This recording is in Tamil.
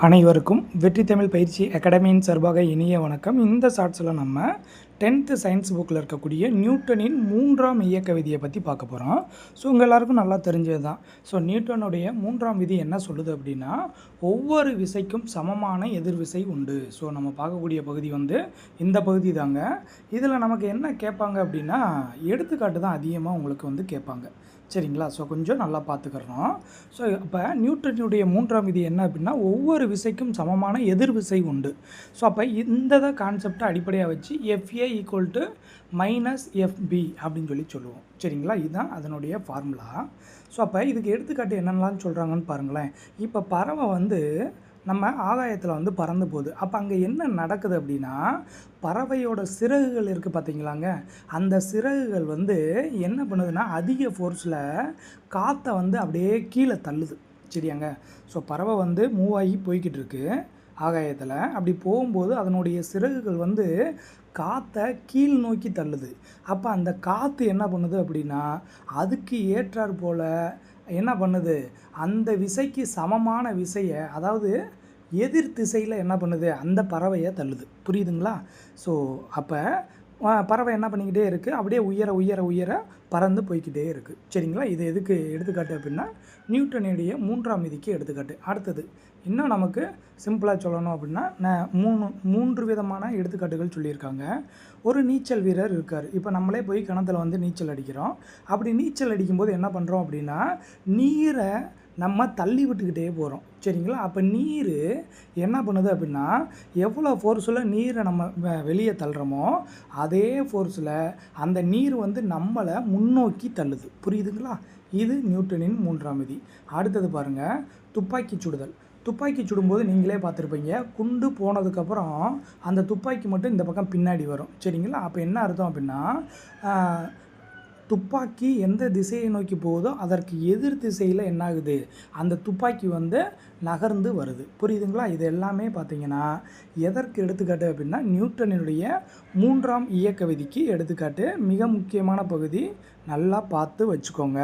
அனைவருக்கும் வெற்றி தமிழ் பயிற்சி அகாடமியின் சார்பாக இனிய வணக்கம். இந்த ஷார்ட்ஸில் நம்ம 10th சயின்ஸ் புக்கில் இருக்கக்கூடிய நியூட்டனின் மூன்றாம் இயக்க விதியை பற்றி பார்க்க போகிறோம். ஸோ உங்கள் எல்லாருக்கும் நல்லா தெரிஞ்சது தான். ஸோ நியூட்டனுடைய மூன்றாம் விதி என்ன சொல்லுது அப்படின்னா, ஒவ்வொரு விசைக்கும் சமமான எதிர்விசை உண்டு. ஸோ நம்ம பார்க்கக்கூடிய பகுதி இந்த பகுதி தாங்க. இதில் நமக்கு என்ன கேட்பாங்க அப்படின்னா, எடுத்துக்காட்டு தான் அதிகமாக உங்களுக்கு கேட்பாங்க. சரிங்களா? ஸோ கொஞ்சம் நல்லா பார்த்துக்கிறோம். ஸோ இப்போ நியூட்டனுடைய மூன்றாம் விதி என்ன அப்படின்னா, ஒவ்வொரு விசைக்கும் சமமான எதிர்விசை உண்டு. ஸோ அப்போ இந்த கான்செப்டை அடிப்படையாக வச்சு FA = -FB அப்படின்னு சொல்லுவோம். சரிங்களா? இதுதான் அதனுடைய ஃபார்முலா. ஸோ அப்போ இதுக்கு எடுத்துக்காட்டு என்னென்னலாம் சொல்கிறாங்கன்னு பாருங்களேன். இப்போ பறவை நம்ம ஆகாயத்தில் பறந்து போகுது. அப்போ அங்கே என்ன நடக்குது அப்படின்னா, பறவையோட சிறகுகள் இருக்குது பார்த்தீங்களாங்க, அந்த சிறகுகள் என்ன பண்ணுதுன்னா, அதிக ஃபோர்ஸில் காற்றை அப்படியே கீழே தள்ளுது. சரியாங்க? ஸோ பறவை மூவ் ஆகி போய்கிட்டு இருக்கு ஆகாயத்தில். அப்படி போகும்போது அதனுடைய சிறகுகள் காற்றை கீழ் நோக்கி தள்ளுது. அப்போ அந்த காற்று என்ன பண்ணுது அப்படின்னா, அதுக்கு ஏற்றாற் போல் என்ன பண்ணுது, அந்த விசைக்கு சமமான விசையை, அதாவது எதிர் திசையில் என்ன பண்ணுது, அந்த பறவையை தள்ளுது. புரியுதுங்களா? ஸோ அப்போ பறவை என்ன பண்ணிக்கிட்டே இருக்குது, அப்படியே உயர உயர உயர பறந்து போய்கிட்டே இருக்குது. சரிங்களா? இது எதுக்கு எடுத்துக்காட்டு அப்படின்னா, நியூட்டனுடைய மூன்றாம் விதிக்கு எடுத்துக்காட்டு. அடுத்தது இன்னும் நமக்கு சிம்பிளாக சொல்லணும் அப்படின்னா, மூன்று விதமான எடுத்துக்காட்டுகள் சொல்லியிருக்காங்க. ஒரு நீச்சல் வீரர் இருக்கார். இப்போ நம்மளே போய் கிணத்துல நீச்சல் அடிக்கிறோம். அப்படி நீச்சல் அடிக்கும்போது என்ன பண்ணுறோம் அப்படின்னா, நீரை நம்ம தள்ளி விட்டுக்கிட்டே போகிறோம். சரிங்களா? அப்போ நீர் என்ன பண்ணுது அப்படின்னா, எவ்வளோ ஃபோர்ஸில் நீரை நம்ம வெளியே தள்ளுறோமோ அதே ஃபோர்ஸில் அந்த நீர் நம்மளை முன்னோக்கி தள்ளுது. புரியுதுங்களா? இது நியூட்டனின் மூன்றாம் விதி. அடுத்தது பாருங்கள், துப்பாக்கி சுடுதல். துப்பாக்கி சுடும்போது நீங்களே பார்த்துருப்பீங்க, குண்டு போனதுக்கப்புறம் அந்த துப்பாக்கி மட்டும் இந்த பக்கம் பின்னாடி வரும். சரிங்களா? அப்போ என்ன அர்த்தம் அப்படின்னா, துப்பாக்கி எந்த திசையை நோக்கி போகுதோ அதற்கு எதிர் திசையில் என்ன ஆகுது, அந்த துப்பாக்கி நகர்ந்து வருது. புரியுதுங்களா? இது எல்லாமே பார்த்திங்கன்னா எதற்கு எடுத்துக்காட்டு அப்படின்னா, நியூட்டனுடைய மூன்றாம் இயக்க விதிக்கு எடுத்துக்காட்டு. மிக முக்கியமான பகுதி, நல்லா பார்த்து வச்சுக்கோங்க.